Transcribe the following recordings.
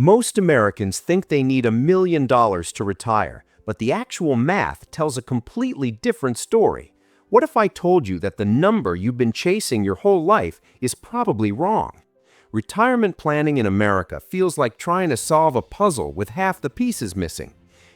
Most Americans think they need $1 million to retire, but the actual math tells a completely different story. What if I told you that the number you've been chasing your whole life is probably wrong? Retirement planning in America feels like trying to solve a puzzle with half the pieces missing.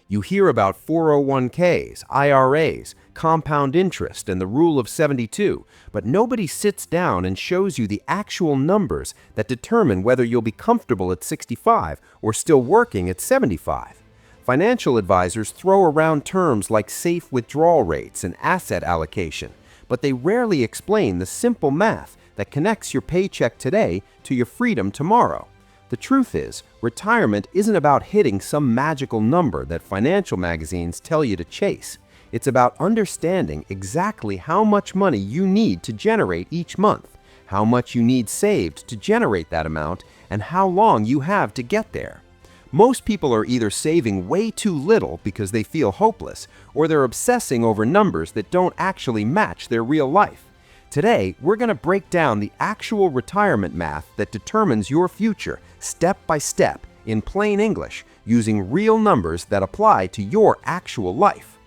You hear about 401ks, IRAs, compound interest, and the rule of 72, but nobody sits down and shows you the actual numbers that determine whether you'll be comfortable at 65 or still working at 75. Financial advisors throw around terms like safe withdrawal rates and asset allocation, but they rarely explain the simple math that connects your paycheck today to your freedom tomorrow. The truth is, retirement isn't about hitting some magical number that financial magazines tell you to chase. It's about understanding exactly how much money you need to generate each month, how much you need saved to generate that amount, and how long you have to get there. Most people are either saving way too little because they feel hopeless, or they're obsessing over numbers that don't actually match their real life. Today, we're going to break down the actual retirement math that determines your future step by step in plain English, using real numbers that apply to your actual life.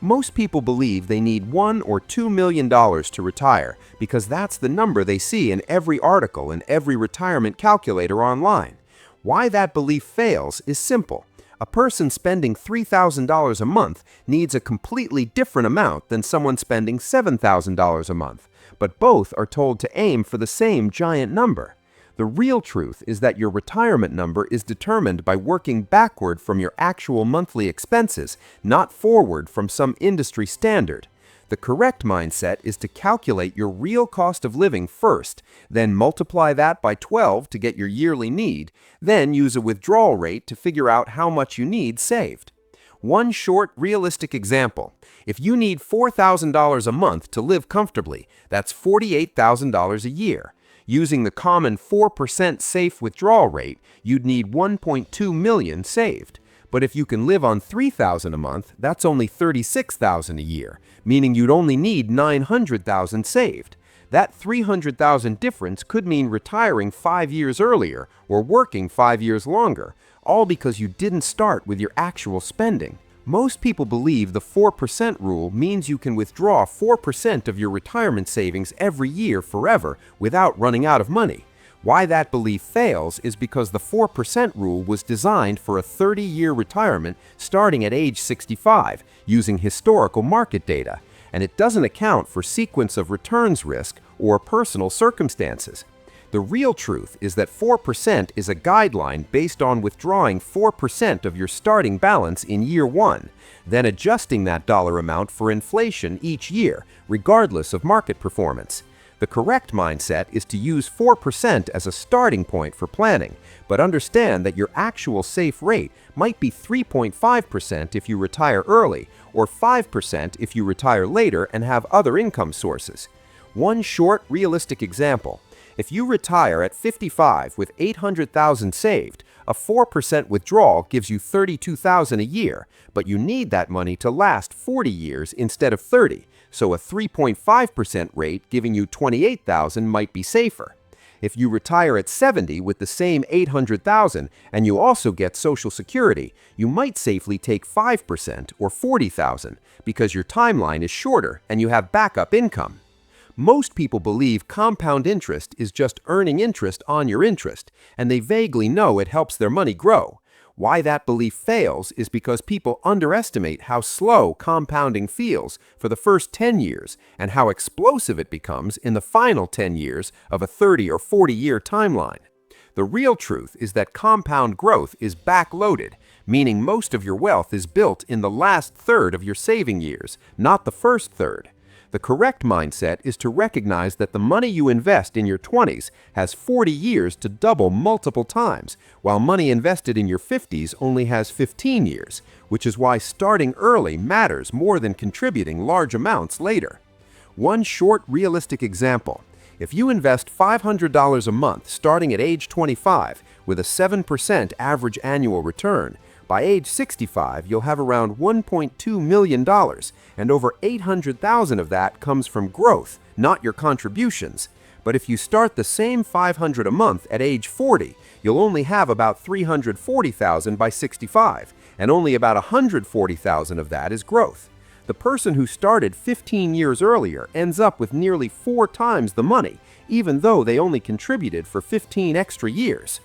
Most people believe they need $1 or $2 million to retire because that's the number they see in every article and every retirement calculator online. Why that belief fails is simple. A person spending $3,000 a month needs a completely different amount than someone spending $7,000 a month, but both are told to aim for the same giant number. The real truth is that your retirement number is determined by working backward from your actual monthly expenses, not forward from some industry standard. The correct mindset is to calculate your real cost of living first, then multiply that by 12 to get your yearly need, then use a withdrawal rate to figure out how much you need saved. One short, realistic example. If you need $4,000 a month to live comfortably, that's $48,000 a year. Using the common 4% safe withdrawal rate, you'd need $1.2 million saved. But if you can live on $3,000 a month, that's only $36,000 a year, meaning you'd only need $900,000 saved. That $300,000 difference could mean retiring 5 years earlier or working 5 years longer, all because you didn't start with your actual spending. Most people believe the 4% rule means you can withdraw 4% of your retirement savings every year forever without running out of money. Why that belief fails is because the 4% rule was designed for a 30-year retirement starting at age 65 using historical market data, and it doesn't account for sequence of returns risk or personal circumstances. The real truth is that 4% is a guideline based on withdrawing 4% of your starting balance in year one, then adjusting that dollar amount for inflation each year, regardless of market performance. The correct mindset is to use 4% as a starting point for planning, but understand that your actual safe rate might be 3.5% if you retire early, or 5% if you retire later and have other income sources. One short, realistic example. If you retire at 55 with $800,000 saved, a 4% withdrawal gives you $32,000 a year, but you need that money to last 40 years instead of 30, so a 3.5% rate giving you $28,000 might be safer. If you retire at 70 with the same $800,000 and you also get Social Security, you might safely take 5% or $40,000 because your timeline is shorter and you have backup income. Most people believe compound interest is just earning interest on your interest, and they vaguely know it helps their money grow. Why that belief fails is because people underestimate how slow compounding feels for the first 10 years and how explosive it becomes in the final 10 years of a 30 or 40-year timeline. The real truth is that compound growth is backloaded, meaning most of your wealth is built in the last third of your saving years, not the first third. The correct mindset is to recognize that the money you invest in your 20s has 40 years to double multiple times, while money invested in your 50s only has 15 years, which is why starting early matters more than contributing large amounts later. One short, realistic example. If you invest $500 a month starting at age 25 with a 7% average annual return, by age 65, you'll have around $1.2 million, and over $800,000 of that comes from growth, not your contributions. But if you start the same $500 a month at age 40, you'll only have about $340,000 by 65, and only about $140,000 of that is growth. The person who started 15 years earlier ends up with nearly 4 times the money, even though they only contributed for 15 extra years.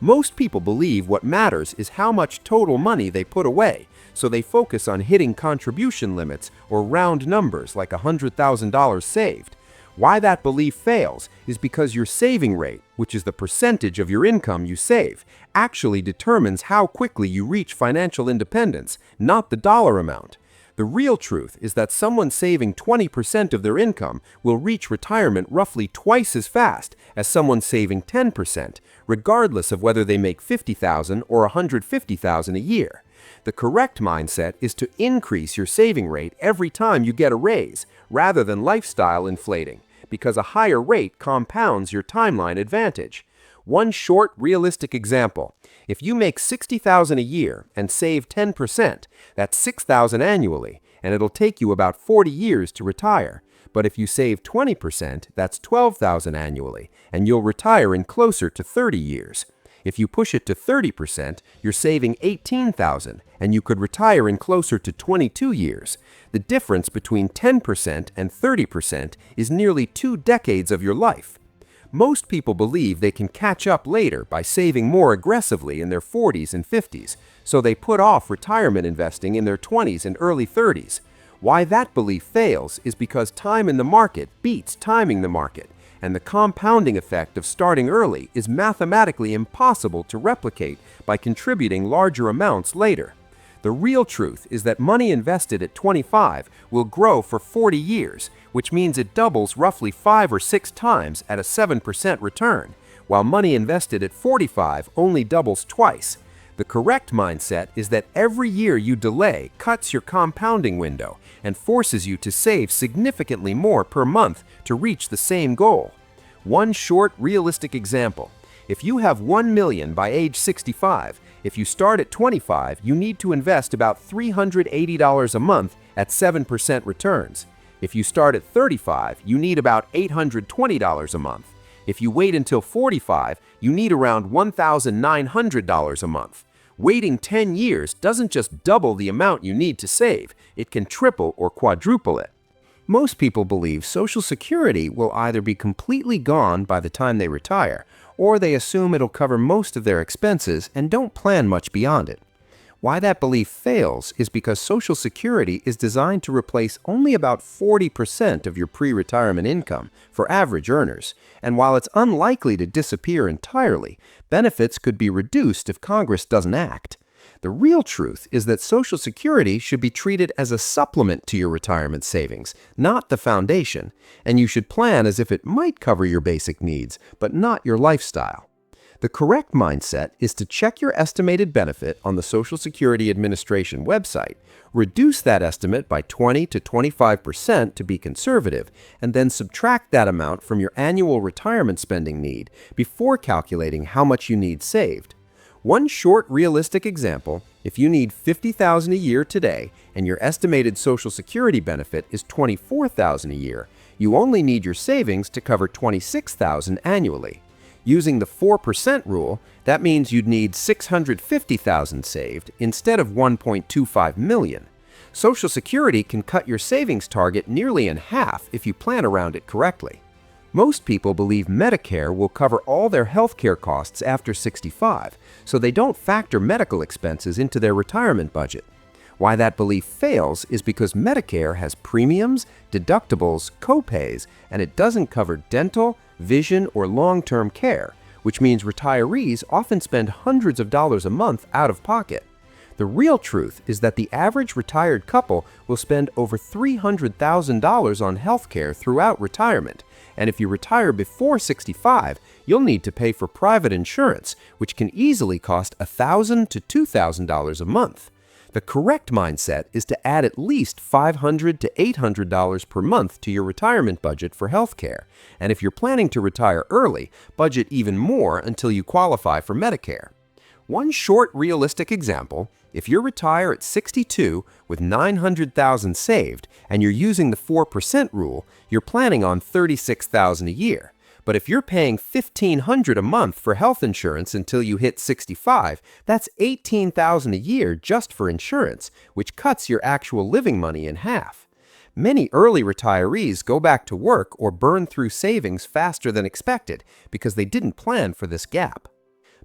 Most people believe what matters is how much total money they put away, so they focus on hitting contribution limits or round numbers like $100,000 saved. Why that belief fails is because your saving rate, which is the percentage of your income you save, actually determines how quickly you reach financial independence, not the dollar amount. The real truth is that someone saving 20% of their income will reach retirement roughly twice as fast as someone saving 10%, regardless of whether they make $50,000 or $150,000 a year. The correct mindset is to increase your saving rate every time you get a raise, rather than lifestyle inflating, because a higher rate compounds your timeline advantage. One short, realistic example. If you make $60,000 a year and save 10%, that's $6,000 annually, and it'll take you about 40 years to retire. But if you save 20%, that's $12,000 annually, and you'll retire in closer to 30 years. If you push it to 30%, you're saving $18,000, and you could retire in closer to 22 years. The difference between 10% and 30% is nearly 2 decades of your life. Most people believe they can catch up later by saving more aggressively in their 40s and 50s, so they put off retirement investing in their 20s and early 30s. Why that belief fails is because time in the market beats timing the market, and the compounding effect of starting early is mathematically impossible to replicate by contributing larger amounts later. The real truth is that money invested at 25 will grow for 40 years, which means it doubles roughly 5 or 6 times at a 7% return, while money invested at 45 only doubles twice. The correct mindset is that every year you delay cuts your compounding window and forces you to save significantly more per month to reach the same goal. One short, realistic example. If you have $1 million by age 65, if you start at 25, you need to invest about $380 a month at 7% returns. If you start at 35, you need about $820 a month. If you wait until 45, you need around $1,900 a month. Waiting 10 years doesn't just double the amount you need to save, it can triple or quadruple it. Most people believe Social Security will either be completely gone by the time they retire, or they assume it'll cover most of their expenses and don't plan much beyond it. Why that belief fails is because Social Security is designed to replace only about 40% of your pre-retirement income for average earners, and while it's unlikely to disappear entirely, benefits could be reduced if Congress doesn't act. The real truth is that Social Security should be treated as a supplement to your retirement savings, not the foundation, and you should plan as if it might cover your basic needs, but not your lifestyle. The correct mindset is to check your estimated benefit on the Social Security Administration website, reduce that estimate by 20 to 25% to be conservative, and then subtract that amount from your annual retirement spending need before calculating how much you need saved. One short, realistic example, if you need $50,000 a year today and your estimated Social Security benefit is $24,000 a year, you only need your savings to cover $26,000 annually. Using the 4% rule, that means you'd need $650,000 saved instead of $1.25 million. Social Security can cut your savings target nearly in half if you plan around it correctly. Most people believe Medicare will cover all their healthcare costs after 65, so they don't factor medical expenses into their retirement budget. Why that belief fails is because Medicare has premiums, deductibles, copays, and it doesn't cover dental, vision, or long-term care, which means retirees often spend hundreds of dollars a month out of pocket. The real truth is that the average retired couple will spend over $300,000 on healthcare throughout retirement, and if you retire before 65, you'll need to pay for private insurance, which can easily cost $1,000 to $2,000 a month. The correct mindset is to add at least $500 to $800 per month to your retirement budget for healthcare, and if you're planning to retire early, budget even more until you qualify for Medicare. One short, realistic example, if you retire at 62 with $900,000 saved and you're using the 4% rule, you're planning on $36,000 a year. But if you're paying $1,500 a month for health insurance until you hit 65, that's $18,000 a year just for insurance, which cuts your actual living money in half. Many early retirees go back to work or burn through savings faster than expected because they didn't plan for this gap.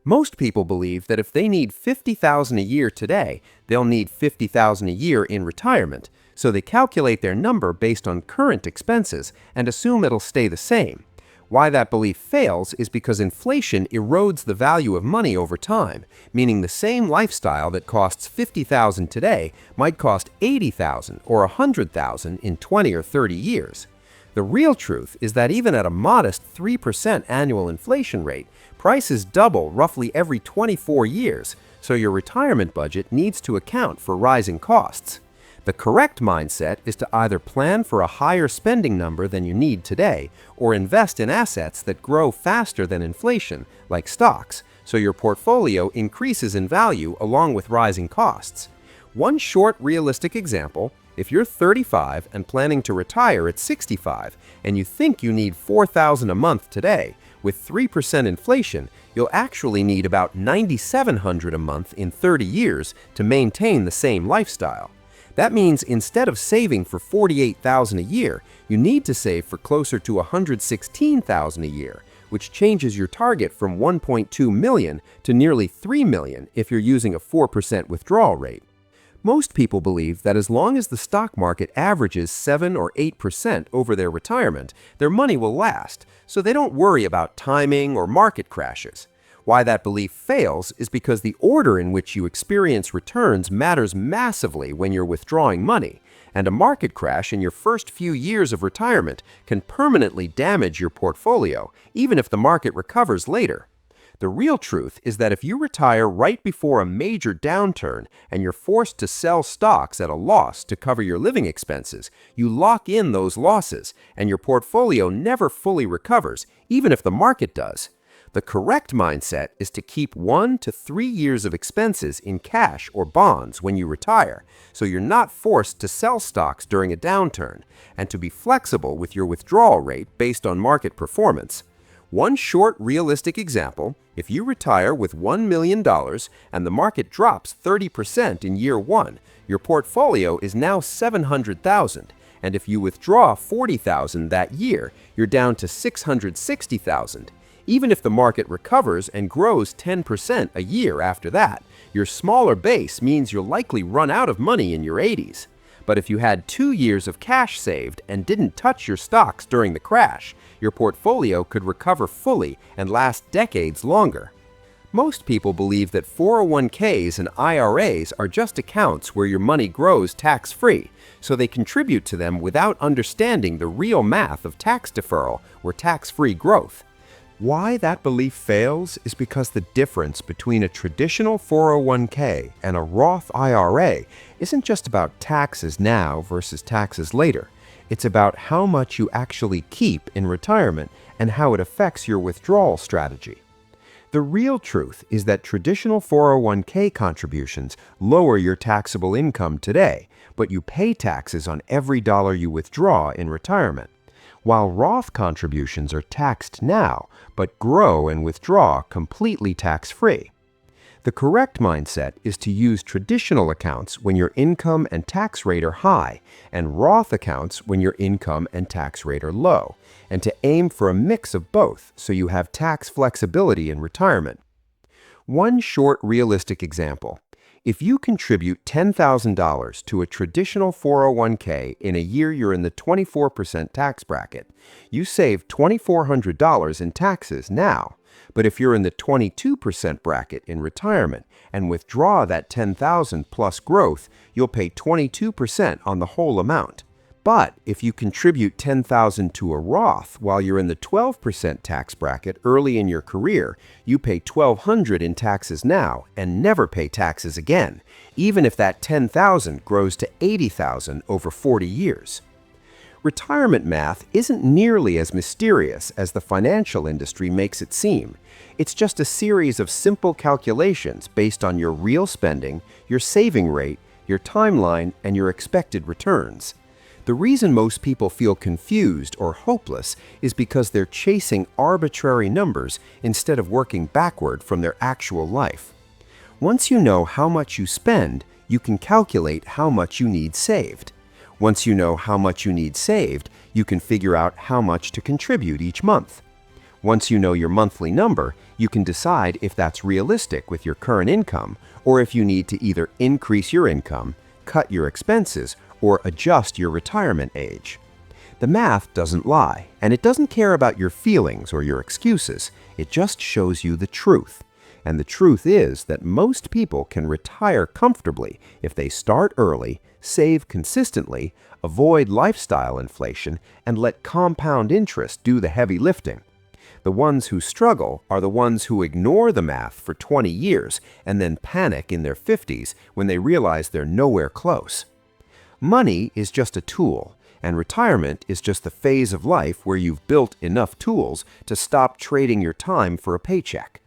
Most people believe that if they need $50,000 a year today, they'll need $50,000 a year in retirement, so they calculate their number based on current expenses and assume it'll stay the same. Why that belief fails is because inflation erodes the value of money over time, meaning the same lifestyle that costs $50,000 today might cost $80,000 or $100,000 in 20 or 30 years. The real truth is that even at a modest 3% annual inflation rate, prices double roughly every 24 years, so your retirement budget needs to account for rising costs. The correct mindset is to either plan for a higher spending number than you need today or invest in assets that grow faster than inflation, like stocks, so your portfolio increases in value along with rising costs. One short, realistic example: if you're 35 and planning to retire at 65 and you think you need $4,000 a month today, with 3% inflation, you'll actually need about $9,700 a month in 30 years to maintain the same lifestyle. That means instead of saving for $48,000 a year, you need to save for closer to $116,000 a year, which changes your target from $1.2 million to nearly $3 million if you're using a 4% withdrawal rate. Most people believe that as long as the stock market averages 7 or 8% over their retirement, their money will last, so they don't worry about timing or market crashes. Why that belief fails is because the order in which you experience returns matters massively when you're withdrawing money, and a market crash in your first few years of retirement can permanently damage your portfolio, even if the market recovers later. The real truth is that if you retire right before a major downturn and you're forced to sell stocks at a loss to cover your living expenses, you lock in those losses, and your portfolio never fully recovers, even if the market does. The correct mindset is to keep 1 to 3 years of expenses in cash or bonds when you retire, so you're not forced to sell stocks during a downturn, and to be flexible with your withdrawal rate based on market performance. One short, realistic example: if you retire with $1 million and the market drops 30% in year 1, your portfolio is now $700,000, and if you withdraw $40,000 that year, you're down to $660,000. Even if the market recovers and grows 10% a year after that, your smaller base means you'll likely run out of money in your 80s. But if you had 2 years of cash saved and didn't touch your stocks during the crash, your portfolio could recover fully and last decades longer. Most people believe that 401ks and IRAs are just accounts where your money grows tax-free, so they contribute to them without understanding the real math of tax deferral or tax-free growth. Why that belief fails is because the difference between a traditional 401k and a Roth IRA isn't just about taxes now versus taxes later. It's about how much you actually keep in retirement and how it affects your withdrawal strategy. The real truth is that traditional 401k contributions lower your taxable income today, but you pay taxes on every dollar you withdraw in retirement, while Roth contributions are taxed now, but grow and withdraw completely tax-free. The correct mindset is to use traditional accounts when your income and tax rate are high, and Roth accounts when your income and tax rate are low, and to aim for a mix of both so you have tax flexibility in retirement. One short, realistic example: if you contribute $10,000 to a traditional 401k in a year you're in the 24% tax bracket, you save $2,400 in taxes now. But if you're in the 22% bracket in retirement and withdraw that $10,000 plus growth, you'll pay 22% on the whole amount. But if you contribute $10,000 to a Roth while you're in the 12% tax bracket early in your career, you pay $1,200 in taxes now and never pay taxes again, even if that $10,000 grows to $80,000 over 40 years. Retirement math isn't nearly as mysterious as the financial industry makes it seem. It's just a series of simple calculations based on your real spending, your saving rate, your timeline, and your expected returns. The reason most people feel confused or hopeless is because they're chasing arbitrary numbers instead of working backward from their actual life. Once you know how much you spend, you can calculate how much you need saved. Once you know how much you need saved, you can figure out how much to contribute each month. Once you know your monthly number, you can decide if that's realistic with your current income, or if you need to either increase your income, cut your expenses, or adjust your retirement age. The math doesn't lie, and it doesn't care about your feelings or your excuses. It just shows you the truth. And the truth is that most people can retire comfortably if they start early, save consistently, avoid lifestyle inflation, and let compound interest do the heavy lifting. The ones who struggle are the ones who ignore the math for 20 years and then panic in their 50s when they realize they're nowhere close. Money is just a tool, and retirement is just the phase of life where you've built enough tools to stop trading your time for a paycheck.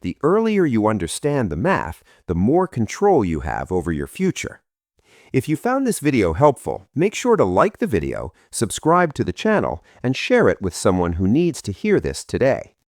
The earlier you understand the math, the more control you have over your future. If you found this video helpful, make sure to like the video, subscribe to the channel, and share it with someone who needs to hear this today.